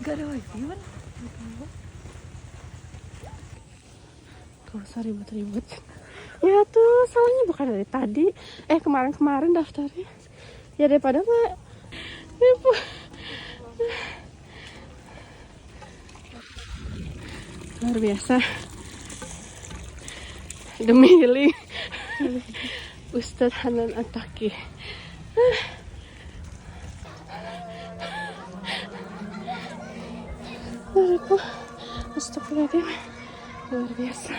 Gak ada wifi kan? Tuh ribut-ribut. Ya tuh salahnya bukan dari tadi. Kemarin-kemarin daftarnya. Ya daripada nggak. Ya, luar biasa. Demi healing. Ustadz Hanan Ataki. Astagfirullahaladzim. Luar biasa.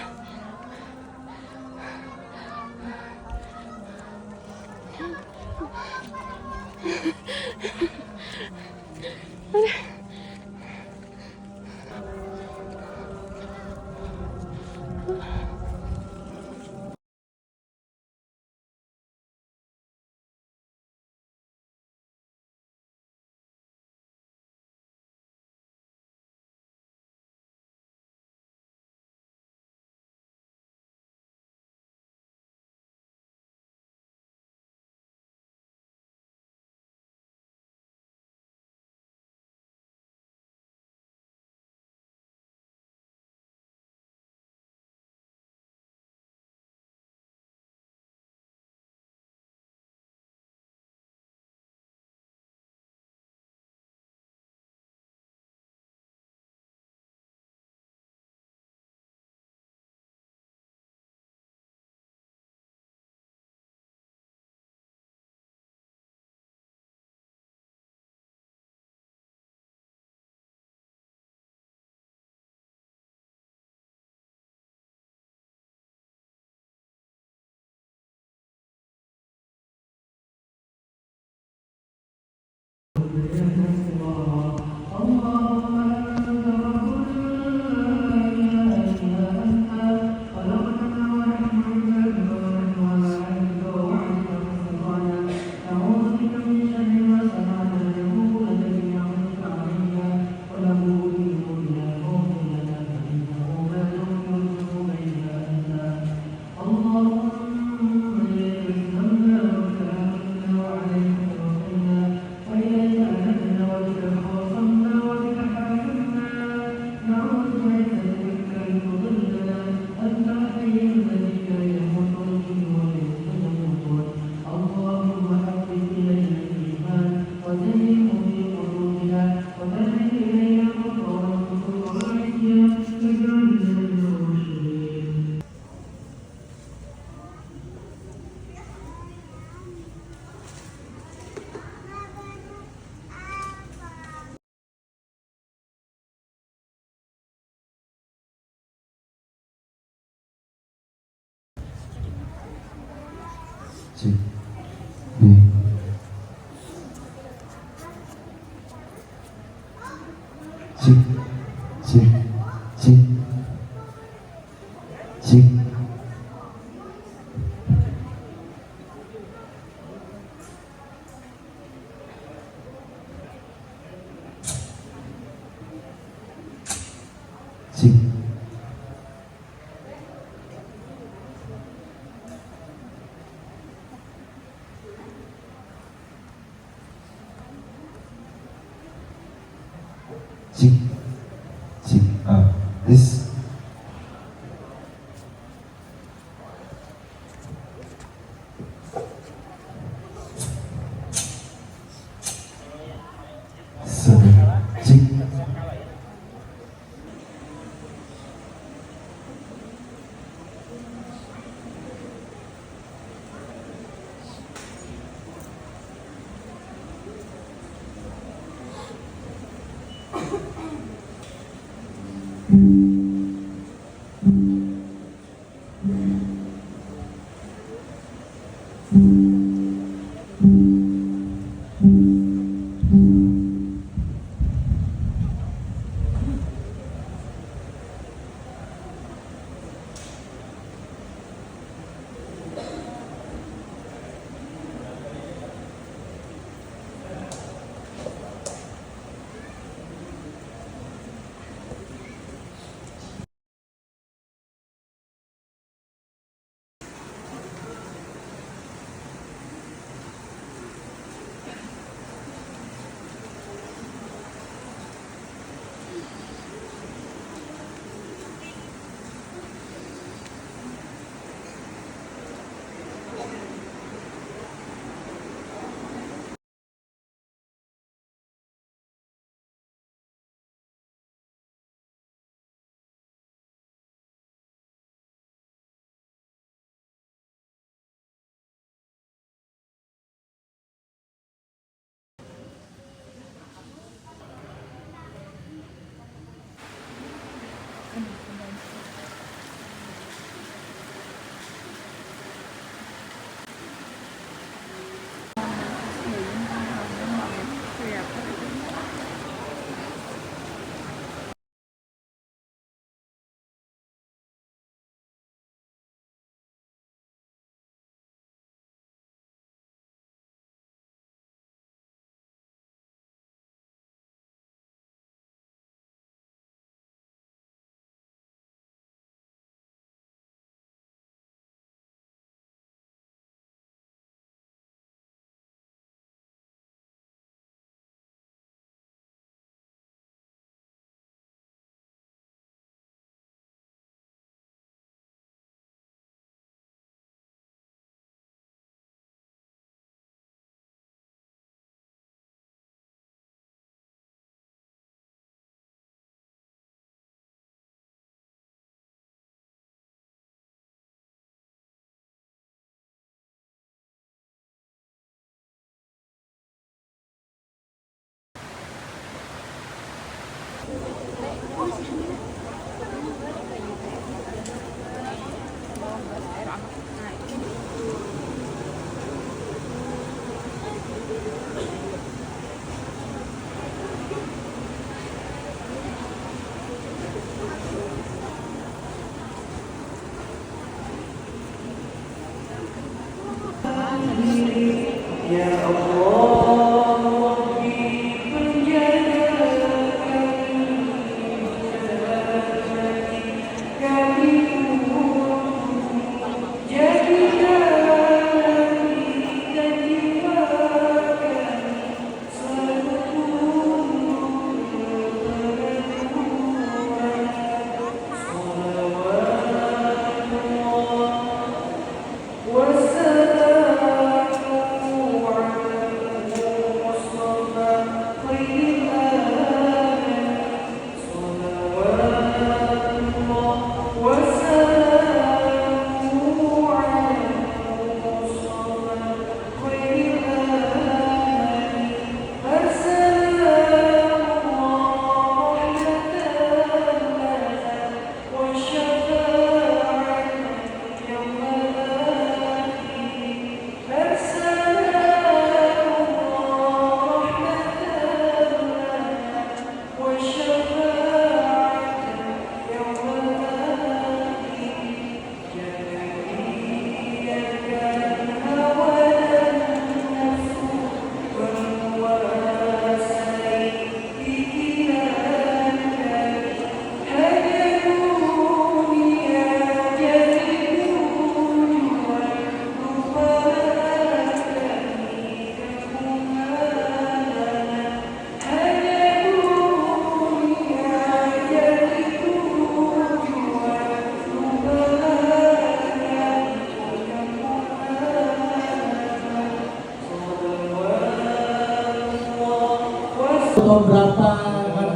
Cik, B, cik, cik, cik, cik, cik. Cik, cik, this. Cik. atau berapa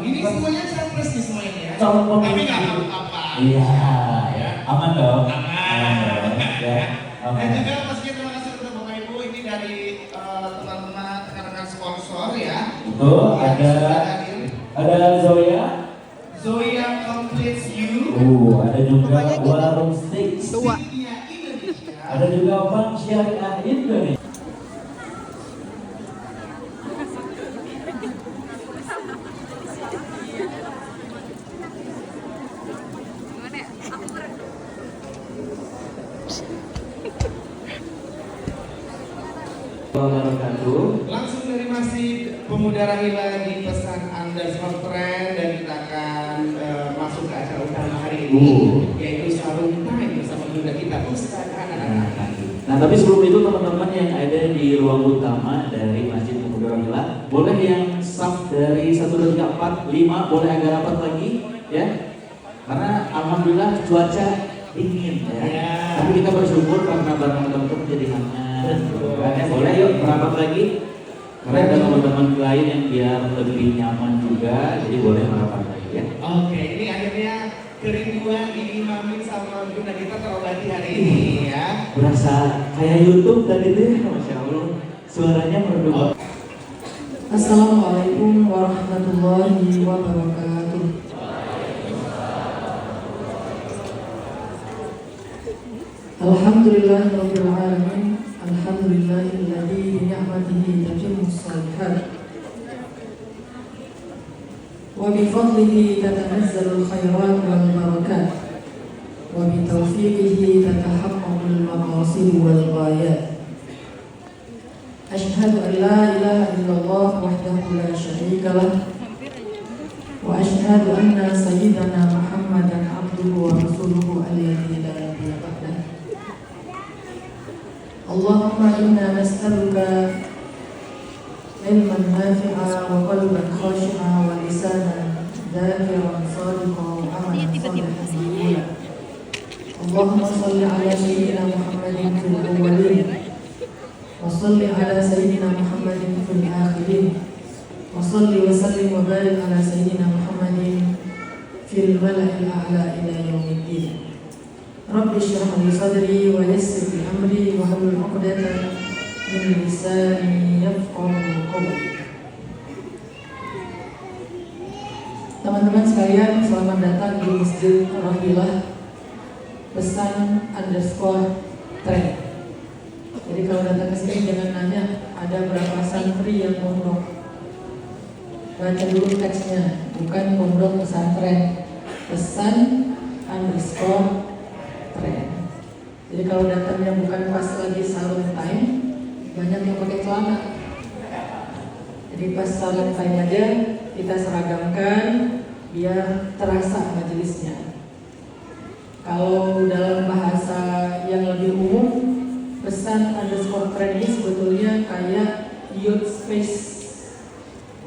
Ini semuanya surprise nih semuanya ya. calon Tapi pemimpin? nggak apa-apa. Iya, ya. Aman dong. Aman. Ya. Dan Aman. juga pastinya terima kasih untuk Bapak Ibu ini dari teman-teman rekan-rekan sponsor ya. Betul, Yang ada sudah hadir. Zoya. Zoya Completes You. Ada juga Warung Steaks. Dua. Steaknya Indonesia. Ada juga Bank Syariah Indonesia. Wabarakatuh. Langsung dari Masjid Pemuda Rahila di pesan underscore trend dan kita akan masuk ke acara utama hari ini yaitu sarung time bersama bunda kita Ustaz Hanan. Nah, tapi sebelum itu teman-teman yang ada di ruang utama dari Masjid Pemuda Rahila, boleh yang saf dari 1, 2, 3, 4, 5 boleh agak rapat lagi ya. Karena alhamdulillah cuaca dingin ya. Tapi kita bersyukur karena barang teman-teman jadi hangat. Boleh yuk merapat lagi. Karena ada teman-teman lain yang biar lebih nyaman juga, jadi boleh merapat lagi ya. Oke, ini akhirnya kerinduan diimamin sama bunda kita terobati hari ini ya. Berasa kayak YouTube tadi tuh, masya Allah. Suaranya merdu. Assalamualaikum warahmatullahi wabarakatuh. Alhamdulillahirabbil alamin. Alhamdulillahilladzi bi ni'matihi tatimmus shalihat. Wa bi fadlihi tatanazzalul khairat wal barakat. Wa bi tawfiqihi tatahaqqaqul maqasid wal ghayat. Asyhadu an la ilaha illallah wahdahu la syarika lah. Wa asyhadu anna sayyidana Muhammadan abduhu wa rasuluhu alladzi la nabiyya ba'dah. Allahumma inna nas'aluka ilman nafi'a wa qalban khashi'a wa lisanan dhakiran sadiqan wa amalan salihan maqbula. Allahumma salli ala sayyidina Muhammadin fil awwalin wa salli ala sayyidina Muhammadin fil akhirin wa salli wa sallim wa barik ala sayyidina Muhammadin fil mala'il a'la ila yaumiddin. Rabbi shrah li sadri wa yassir li amri wa hlul 'uqdatam min lisani yafqahu qawli. Teman-teman sekalian, selamat datang di Masjid Rahilah pesan underscore trend. Jadi kalau datang ke sini jangan nanya ada berapa santri yang pondok. Baca dulu teksnya, bukan pondok pesantren, pesan underscore trend. Jadi kalau datangnya bukan pas lagi sarung time, banyak yang pakai celana. Jadi pas sarung time aja kita seragamkan biar terasa majelisnya. Kalau dalam bahasa yang lebih umum, pesan underscore trend ini sebetulnya kayak youth space.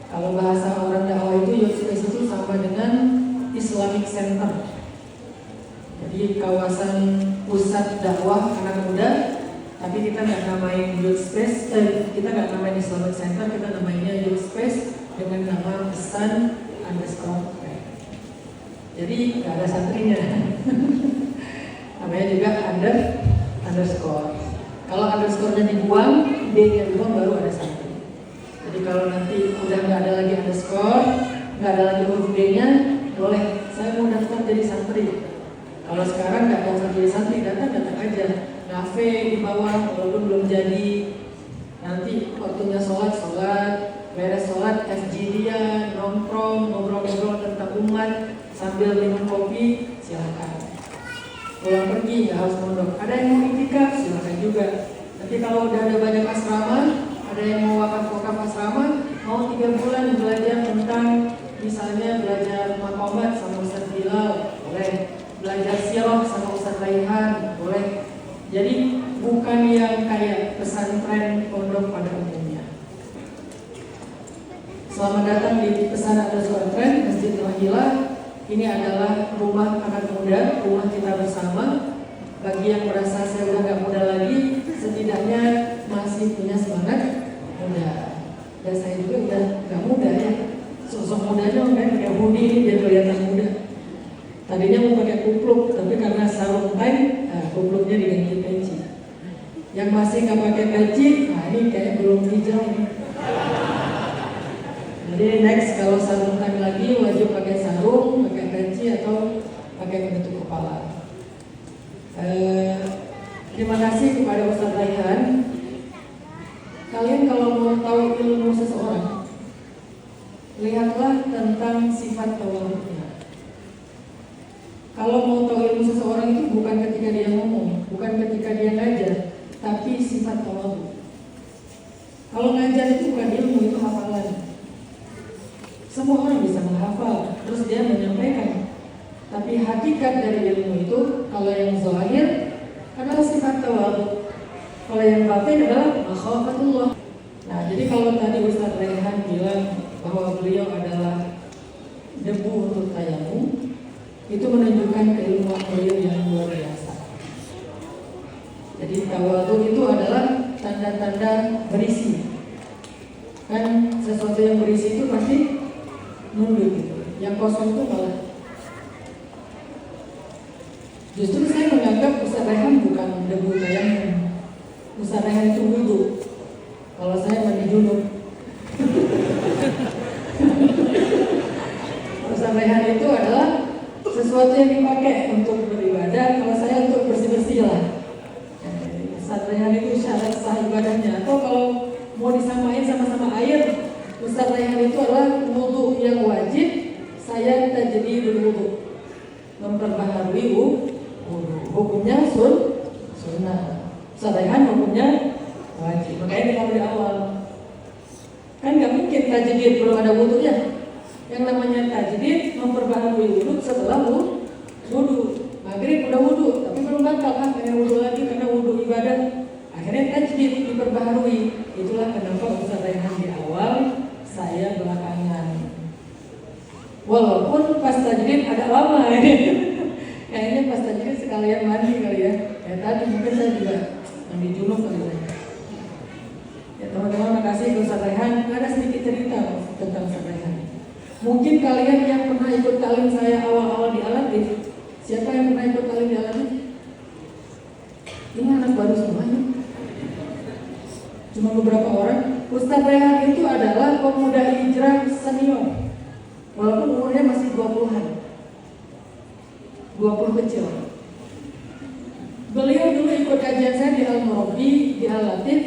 Kalau bahasa orang dakwah itu youth space itu sama dengan Islamic Center. Jadi kawasan pusat dakwah anak muda, tapi kita nggak namain youth space, kita nggak namain Islamic Center, kita namanya youth space dengan nama pesan underscore trend. Jadi nggak ada santrinya. Namanya juga underscore. Kalau underscore-nya dibuang, D-nya dibuang baru ada santri. Jadi kalau nanti udah nggak ada lagi underscore, nggak ada lagi huruf D-nya, boleh saya mau daftar jadi santri. Kalau sekarang nggak daftar jadi santri, datang aja. Ngafe di bawah, walaupun belum jadi. Nanti waktunya sholat, beres sholat, FGD-an, nongkrong, ngobrol-ngobrol tentang umat sambil minum kopi, silakan. Pulang pergi nggak harus mondok. Ada yang mau iktikaf, silakan juga. Nanti kalau udah ada banyak asrama, ada yang mau wakaf asrama, mau 3 bulan belajar tentang misalnya belajar maqamat sama Ustaz Bilal, boleh. Belajar sirah sama Ustaz Raihan, boleh. Jadi bukan yang kayak pesantren pondok pada umumnya. Selamat datang di pesan underscore trend Masjid Rahilah. Ini adalah rumah anak muda, rumah kita bersama. Bagi yang merasa saya udah gak muda lagi, setidaknya masih punya semangat muda. Dan saya juga udah gak muda ya, Yang masih nggak pakai peci, nah ini kayak belum hijau ini. Jadi next kalau sarung tangan lagi wajib pakai sarung, pakai peci atau pakai penutup kepala. Terima kasih kepada Ustaz Raihan. Kalian kalau mau tahu ilmu seseorang, lihatlah tentang sifat tawadhu'nya. Kalau mau tahu ilmu seseorang itu bukan ketika dia ngomong, bukan ketika dia ngajar, tapi sifat tawadhu'. Kalau ngajar itu bukan ilmu, itu hafalan. Semua orang bisa menghafal, terus dia menyampaikan. Tapi hakikat dari ilmu itu, kalau yang zahir adalah sifat tawadhu, kalau yang batin adalah makhafatullah. Nah, jadi kalau tadi Ustaz Raihan bilang bahwa beliau adalah debu untuk tayamum, itu menunjukkan keilmuan beliau yang luar biasa. Jadi tawadhu itu adalah tanda-tanda berisi. Kan sesuatu yang berisi itu pasti nunduk gitu. Yang kosong itu malah. Justru saya menganggap Ustaz Raihan bukan debu tayamum. Ustaz Raihan itu wudu. Kalau saya mandi junub. Ustaz Raihan itu adalah sesuatu yang dipakai untuk beribadah. Kalau saya untuk bersih-bersih lah. Ustaz Raihan itu syarat sah ibadahnya. Atau kalau mau disamain sama-sama air, Ustaz Raihan itu adalah wudu yang wajib. Saya tajdidul wudu, memperbaharui wudu. Hukumnya sunnah. Ustaz Raihan hukumnya wajib. Makanya kita dari awal. Kan nggak mungkin tajdid belum ada wudunya. Yang namanya tajdid memperbaharui wudu setelah wudu. Maghrib udah wudu, tapi belum batal, pengen wudu lagi karena wudu ibadah. Akhirnya tajdid diperbaharui. Itulah kenapa Ustaz Raihan di awal, saya belakangan. Walaupun pas tajdid agak lama kayaknya pas tajdid sekalian mandi kali ya. Ya tadi mungkin saya juga mandi junub kali ya. Ya teman-teman, makasih ke Ustaz Raihan. Ada sedikit cerita tentang Ustaz Raihan. Mungkin kalian yang pernah ikut talim saya awal-awal di Al-Latif, siapa yang pernah ikut talim di Al-Latif? Ini anak baru semuanya. Cuma beberapa orang. Ustaz Raihan itu adalah pemuda hijrah senior. Walaupun umurnya masih 20-an. 20 kecil. Beliau dulu ikut kajian saya di Al-Murabi, di Al-Latif,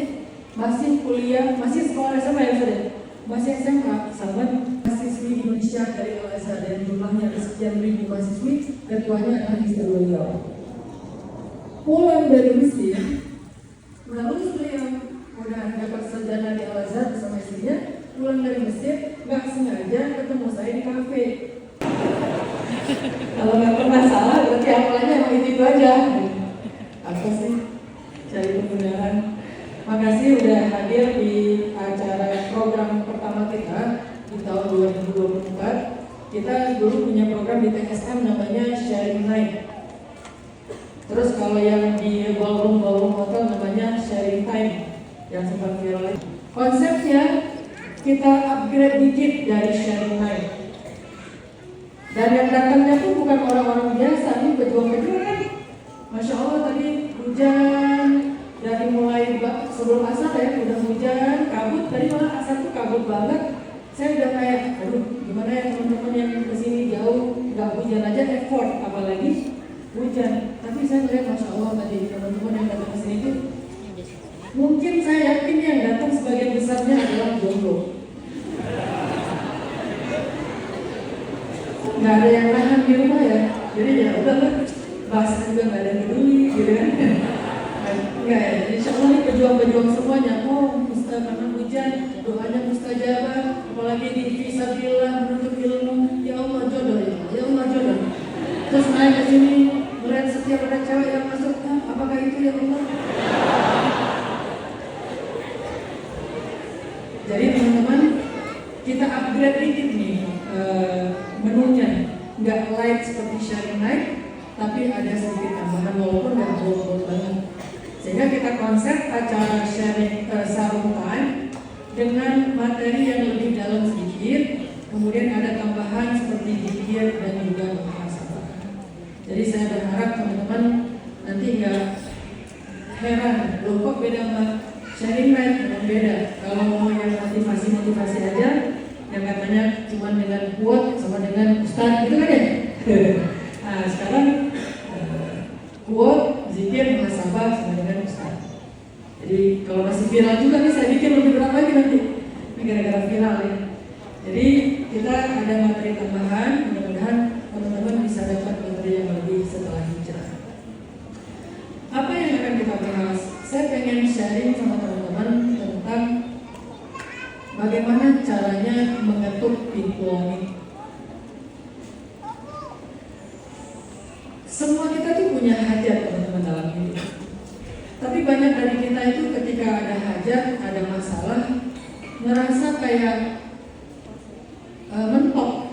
masih kuliah, masih sekolah SMA ya sudah, masih SMA, sahabat. Mahasiswi Indonesia dari Al-Azhar dan jumlahnya ada sekian ribu mahasiswi, ketuanya adalah istri beliau. Pulang dari Mesir, lalu beliau udah dapat sarjana di Al-Azhar bersama istrinya, pulang dari Mesir, nggak sengaja ketemu saya di kafe. Kalau nggak pernah salah, berarti awalnya emang itu aja. Apa sih? Cari kebenaran. Makasih udah hadir di acara program pertama kita di tahun 2024. Kita dulu punya program di TSM namanya Sharing Night. Terus kalau yang di ballroom hotel namanya Sharing Time yang sempat viral. Konsepnya kita upgrade dikit dari Sharing Night. Dan yang datangnya pun bukan orang-orang biasa, ini pejuang-pejuang kan. Masya Allah tadi hujan dari mulai sebelum asar ya udah hujan, kabut. Tadi malah asar tuh kabut banget. Saya udah kayak, aduh gimana ya teman-teman yang kesini jauh nggak hujan aja effort, apalagi hujan. Tapi saya melihat Masya Allah tadi teman-teman yang datang kesini itu, mungkin saya yakin yang datang sebagian besarnya adalah jomblo. Nggak ada yang nahan di rumah ya, jadi ya udahlah, bahasa juga nggak ada yang peduli gitu kan. Enggak ya, insya Allah ini pejuang-pejuang semuanya. Oh Ustaz, karena hujan doanya mustajabah, apalagi di fisabilillah menuntut ilmu. Ya Allah jodoh ya Allah jodoh. Terus naik ke sini melihat setiap ada cewek yang masuk, apakah itu ya Allah? Jadi teman-teman, kita upgrade dikit nih menunya, nggak light seperti Sharing Night, tapi ada sedikit tambahan walaupun nggak bold banget. Sehingga kita konsep acara sharing sarung time dengan materi yang lebih dalam sedikit, kemudian ada tambahan seperti zikir dan juga muhasabah. Jadi saya berharap teman-teman nanti nggak heran saran. Loh kok beda sama sharing right? Memang beda. Kalau mau yang motivasi aja, yang katanya cuma dengan quote sama dengan ustaz gitu kan ya. Nah sekarang quote, zikir, muhasabah sama dengan ustaz. Jadi kalau masih viral juga nih saya bikin lebih berat lagi nanti. Ini gara-gara viral ya. Jadi kita ada materi tambahan, mudah-mudahan teman-teman bisa dapat materi yang lebih setelah hijrah. Apa yang akan kita bahas? Saya pengen sharing sama teman-teman tentang bagaimana caranya mengetuk pintu langit. Semua kita tuh punya hajat teman-teman dalam hidup. Tapi banyak dari kita itu ketika ada hajat, ada masalah, ngerasa kayak mentok,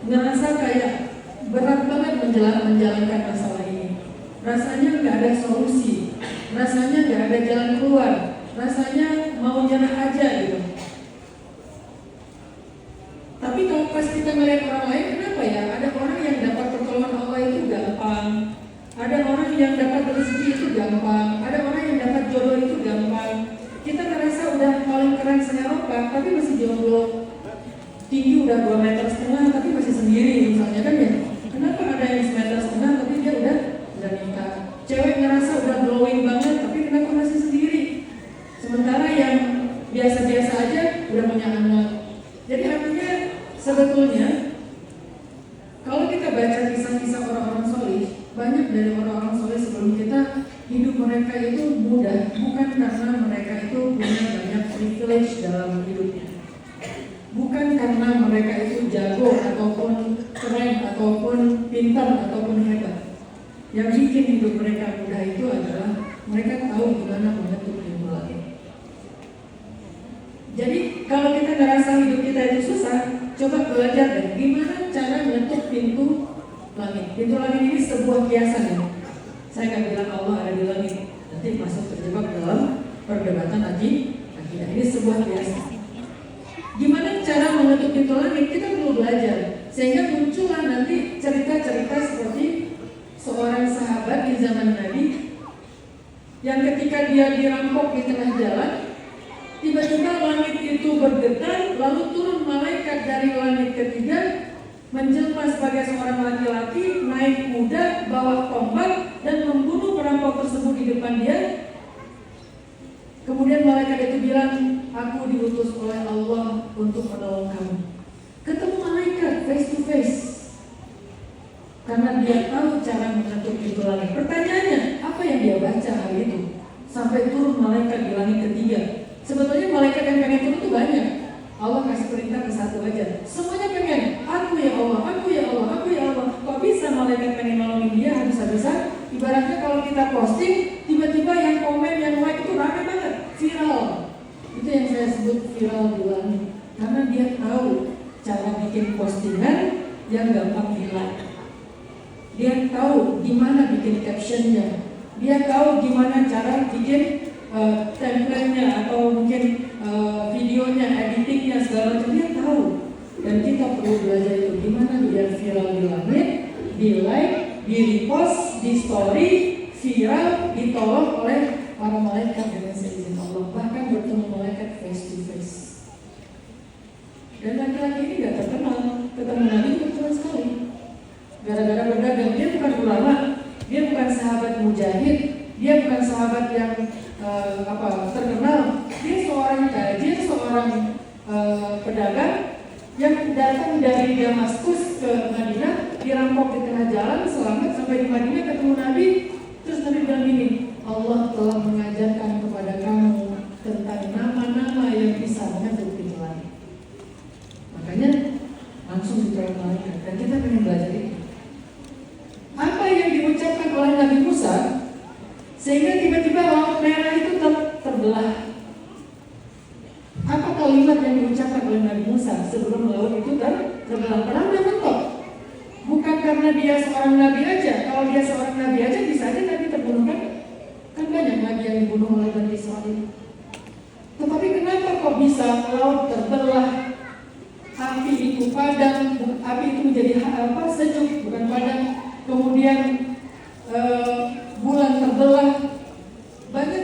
ngerasa kayak berat banget menjalankan masalah ini. Rasanya nggak ada solusi, rasanya nggak ada jalan keluar, rasanya mau nyerah aja gitu. Tapi kalau pas kita melihat orang lain, kenapa ya? Ada orang yang dapat pertolongan Allah itu gampang, ada orang yang dapat rezeki itu gampang, ada orang yang dapat jodoh itu gampang. Kita ngerasa udah paling keren se-Eropa, tapi masih jomblo. Tinggi udah 2,5 meter tapi masih sendiri misalnya kan ya. Kenapa ada yang 1,5 meter tapi dia udah nikah. Cewek ngerasa udah glowing banget tapi kenapa masih sendiri. Sementara yang biasa-biasa aja udah punya anak. Jadi artinya sebetulnya kalau kita baca kisah-kisah orang-orang soleh, banyak dari orang-orang soleh sebelum kita hidup mereka itu mudah, bukan karena mereka itu punya banyak privilege dalam hidupnya. Bukan karena mereka itu jago ataupun keren ataupun pintar ataupun hebat. Yang bikin hidup mereka mudah itu adalah mereka tahu gimana mengetuk pintu langit. Jadi kalau kita ngerasa hidup kita itu susah, coba belajar deh gimana cara mengetuk pintu langit. Pintu langit ini sebuah kiasan ya. Saya akan bilang Allah ada di langit. Nanti masuk terjebak dalam perdebatan akidah. Ini sebuah kiasan. Gimana cara mengetuk pintu langit? Kita perlu belajar sehingga muncullah nanti cerita-cerita seperti seorang sahabat di zaman Nabi yang ketika dia dirampok di tengah jalan, tiba-tiba langit itu bergetar, lalu turun malaikat dari langit ketiga menjelma sebagai seorang laki-laki, naik kuda, bawa tombak dan membunuh perampok tersebut di depan dia. Kemudian malaikat itu bilang, aku diutus oleh Allah untuk menolong kamu. Ketemu malaikat face to face. Karena dia tahu cara mengetuk pintu langit. Pertanyaannya, apa yang dia baca hari itu? Sampai turun malaikat di langit ketiga. Sebetulnya malaikat yang pengen turun itu banyak. Allah kasih perintah ke satu aja. Semuanya pengen, aku ya Allah, aku ya Allah, aku ya Allah. Kok bisa malaikat pengen nolongin dia habis-habisan? Ibaratnya kalau kita posting, tiba-tiba yang komen, yang like itu rame banget, viral. Itu yang saya sebut viral di langit. Karena dia tahu cara bikin postingan yang gampang di-like. Dia tahu gimana bikin captionnya. Dia tahu gimana cara bikin template-nya atau mungkin videonya, editingnya, segala macam. Dia tahu. Dan kita perlu belajar itu gimana biar viral di langit, di-like, di-repost, di-story, viral, ditolong oleh para malaikat dengan seizin Allah. Bahkan bertemu malaikat face to face. Dan laki-laki ini gak terkenal, ketemu Nabi kebetulan sekali. Gara-gara berdagang, dia bukan ulama, dia bukan sahabat mujahid, dia bukan sahabat yang terkenal. Dia seorang tajir, seorang pedagang yang datang dari Damaskus ke Madinah, dirampok di tengah jalan, selamat sampai di Madinah ketemu Nabi. Terus Nabi bilang gini, Allah telah mengajarkan kepada kamu tentang nama-nama yang bisa mengetuk pintu langit. Makanya langsung ditolong malaikat. Dan kita pengen belajar itu. Apa yang diucapkan oleh Nabi Musa sehingga tiba-tiba laut merah itu terbelah? Apa kalimat yang diucapkan oleh Nabi Musa sebelum laut itu terbelah? Padahal dia mentok. Bukan karena dia seorang nabi aja. Kalau dia seorang nabi aja bisa aja Nabi terbunuh kan? Kan banyak nabi yang dibunuh oleh Bani Israil. Tetapi kenapa kok bisa laut terbelah? Api itu padam, api itu menjadi sejuk, bukan padam. Kemudian bulan terbelah. Banyak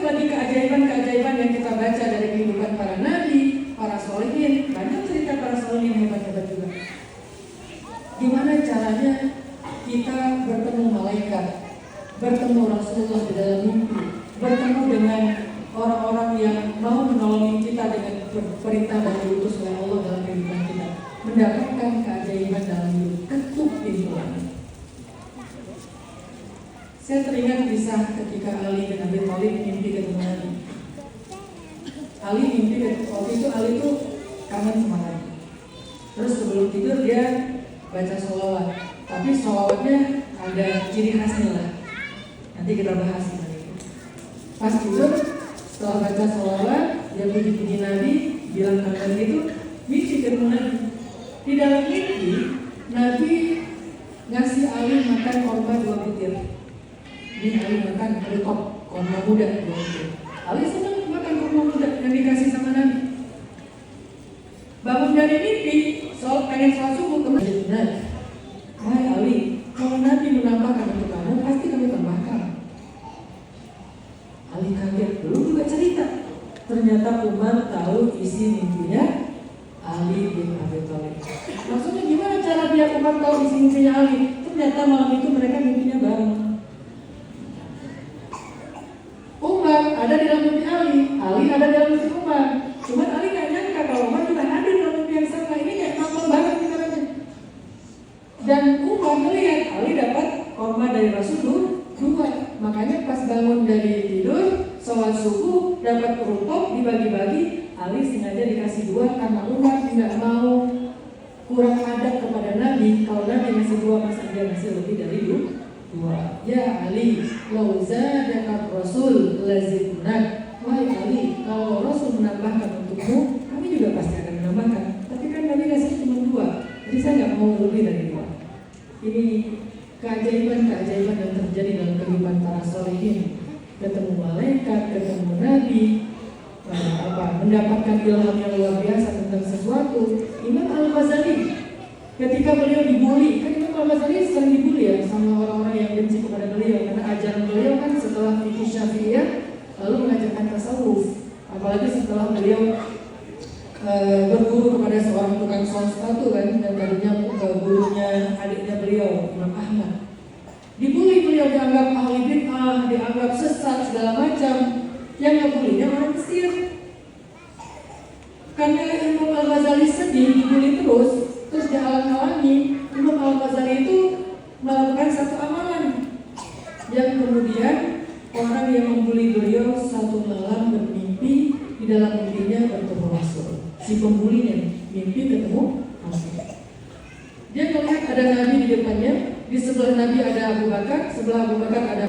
Saya teringat kisah ketika Ali bin Abi Thalib mimpi ketemu Nabi. Ali mimpi waktu itu Ali itu kangen sama Nabi. Terus sebelum tidur dia baca sholawat. Tapi sholawatnya ada ciri khasnya lah. Nanti kita bahas tentang itu. Pas tidur setelah baca sholawat dia puji-puji Nabi, bilang kangen itu, mimpi ketemu Nabi. Di dalam mimpi Nabi ngasih Ali makan korma 2 butir. Ini Ali makan top korma muda 2 butir. Ali senang makan korma muda yang dikasih sama Nabi. Bangun dari mimpi, pengen sholat subuh kembali benar. Hai Ali, kalau Nabi menambahkan untuk kamu, pasti kami tambahkan. Ali kaget, belum juga cerita. Ternyata Umar tahu isi mimpinya Ali bin Abi Thalib. Maksudnya gimana cara dia Umar tahu isi mimpinya Ali? Ternyata malam itu mereka mimpinya bareng. Umar ada di dalam mimpi Ali ada di dalam mimpi Umar. Cuma Ali nggak nyangka kalau Umar juga hadir dalam mimpi yang sama. Ini kayak nonton bareng kita aja. Dan Umar melihat Ali dapat korma dari Rasulullah 2. Makanya pas bangun dari tidur, sholat subuh, dapat kerupuk dibagi-bagi. Ali sengaja dikasih 2 karena Umar tidak mau kurang adab kepada Nabi. Kalau Nabi ngasih 2, masa dia ngasih lebih dari 2. Ya Ali, lau zadaka Rasul lazidnak. Wahai Ali, kalau Rasul menambahkan untukmu, kami juga pasti akan menambahkan. Tapi kan Nabi ngasih cuma 2, jadi saya nggak mau lebih dari 2. Ini keajaiban-keajaiban yang terjadi dalam kehidupan para sholihin. Ketemu malaikat, ketemu Nabi, mendapatkan ilham yang luar biasa tentang sesuatu. Imam Al-Ghazali ketika beliau dibully, kan Imam Al-Ghazali sering dibully ya sama orang-orang yang benci kepada beliau karena ajaran beliau kan setelah fikih Syafi'iyah lalu mengajarkan tasawuf. Apalagi setelah beliau berguru kepada seorang tukang sol sepatu kan, dan tadinya gurunya adiknya beliau Imam Ahmad. Dibully beliau, dianggap ahli bid'ah, dianggap sesat segala macam. Yang ngebulinya orang Mesir. Karena Imam Al-Ghazali sedih, dibully terus dihalang-halangi. Imam Al-Ghazali itu melakukan satu amalan yang kemudian orang yang membuli beliau satu malam bermimpi, di dalam mimpinya bertemu Rasul. Si pembulinya mimpi ketemu Rasul. Dia melihat ada Nabi di depannya, di sebelah Nabi ada Abu Bakar, sebelah Abu Bakar ada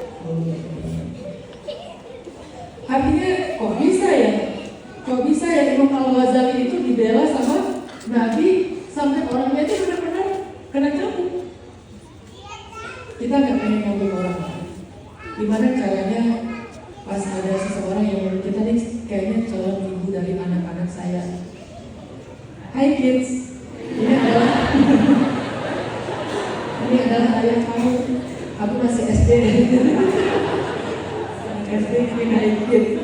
artinya kok bisa ya Imam Al-Ghazali itu dibela sama Nabi sampai orangnya itu benar-benar kena cambuk. Kita nggak pengen ngomong orang. Gimana caranya pas ada seseorang yang menurut kita nih kayaknya calon ibu dari anak-anak saya. Hai kids, ini adalah ayah kamu. Aku masih SD. SD ini naikin.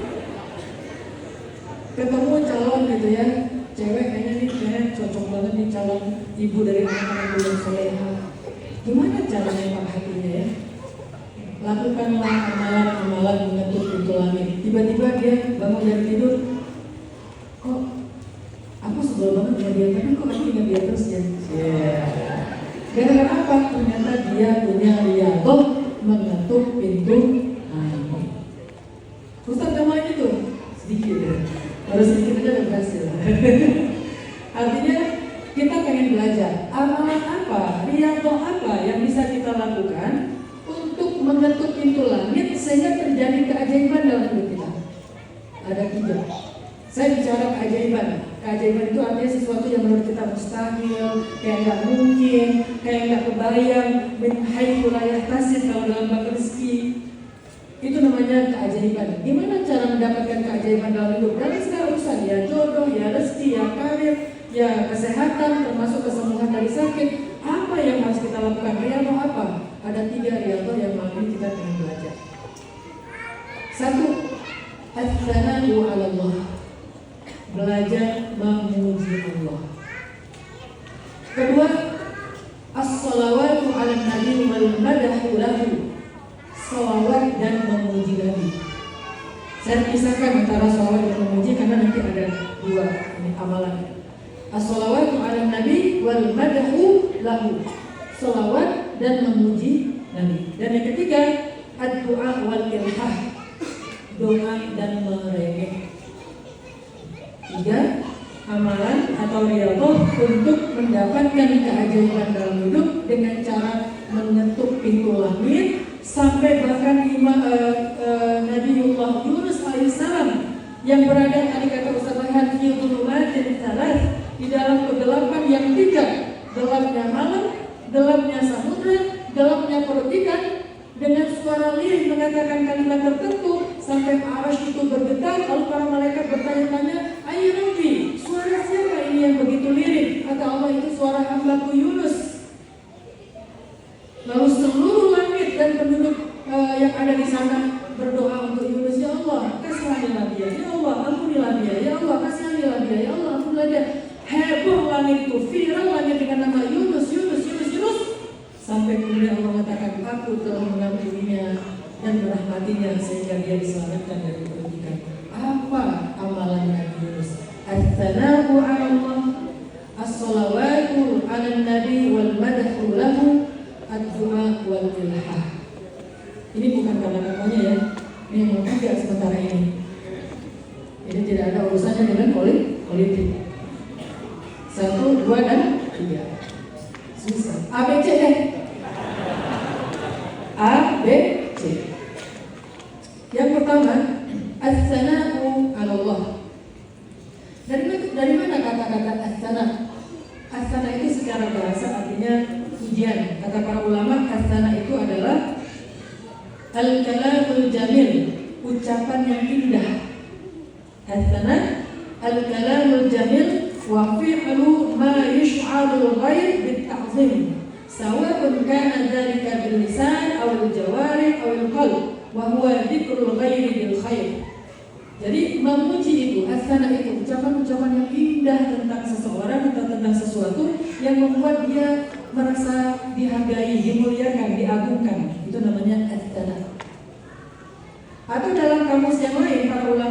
Ketemu calon gitu ya, cewek kayaknya cocok banget nih calon ibu dari anak-anak yang soleha. Gimana caranya Pak hatinya ya? Lakukanlah amalan-amalan mengetuk pintu langit. Tiba-tiba dia bangun dari tidur, kok aku sebel banget sama dia, tapi kok aku ingat dia terus ya? Gara-gara apa? Ternyata dia punya riyadhah mengetuk pintu langit. Ustaz namanya itu sedikit ya, baru sedikit aja udah berhasil. Artinya kita pengen belajar amalan apa, riyadhah apa yang bisa kita lakukan untuk mengetuk pintu langit sehingga terjadi keajaiban dalam hidup kita. Ada 3. Saya bicara keajaiban. Keajaiban itu artinya sesuatu yang menurut kita mustahil, kayak nggak mungkin, kayak nggak kebayang, min haitsu la yahtasib kalau dalam bab rezeki. Itu namanya keajaiban. Gimana cara mendapatkan keajaiban dalam hidup? Dalam segala urusan, ya jodoh, ya rezeki, ya karir, ya kesehatan, termasuk kesembuhan dari sakit. Apa yang harus kita lakukan? Riyadhah apa? Ada 3 riyadhah yang malam ini kita ingin belajar. 1. As-sana'u 'ala Allah. Belajar memuji Allah. 2. As-salawatu 'ala Nabi wal madahu lahu. Salawat dan memuji Nabi. Saya pisahkan antara salawat dan memuji karena nanti ada 2 ini amalan. As-salawatu 'ala Nabi wal madahu lahu. Salawat dan memuji Nabi. Dan yang ketiga, ad-du'a wal ilhah, doa dan merengek. 3. Amalan atau riyadhah untuk mendapatkan keajaiban dalam hidup dengan cara mengetuk pintu langit, sampai bahkan Nabiullah Yunus alaihissalam yang berada, tadi kata Ustaz Rehan, fi dhulumatin thalath, di dalam kegelapan yang 3, gelapnya malam, gelapnya samudra, gelapnya perut ikan, dengan suara lirih mengatakan kalimat tertentu sampai arasy itu bergetar. Lalu para malaikat bertanya-tanya, "Ayy Rabbi, suara siapa ini yang begitu lirih?" Kata Allah, "Itu suara hambaku Yunus." Lalu seluruh langit dan penduduk yang ada di sana berdoa untuk Yunus, "Ya Allah, kasihanilah dia, ya Allah, ampunilah dia, ya Allah, kasihanilah dia, ya Allah, ampunilah dia." Heboh langit itu, viral langit dengan nama Yunus, Yunus, Yunus, Yunus. Sampai kemudian Allah mengatakan, "Aku telah mengampuninya dan merahmatinya sehingga dia diselamatkan dari kerugikan." Apa amalan Nabi Yunus? As-sana'u 'ala Allah, as-salawatu 'ala nabi wal madhu lahu, ad-du'a wal ilhah. Ini bukan kata-katanya ya, ini yang ketiga sementara ini. Jadi tidak ada urusannya dengan politik. 1, 2, dan 3. Susah. A, B, C deh. A, B, C. Yang pertama, as-sana'u 'ala Allah. Dari mana kata-kata as-sana'? As-sana' itu secara bahasa artinya pujian. Kata para ulama, as-sana' itu adalah al-kalamul jamil, ucapan yang indah. As-sana' al-kalamul jamil wa fi'lu ma yush'arul ghair bit-ta'zim, sawa'un kana dzalika bil lisan aw al jawarih aw al qalb, wa huwa dzikrul ghairi bil khair. Jadi memuji itu, as-sana' itu ucapan-ucapan yang indah tentang seseorang atau tentang sesuatu yang membuat dia merasa dihargai, dimuliakan, diagungkan. Itu namanya as-sana'. Atau dalam kamus yang lain para ulama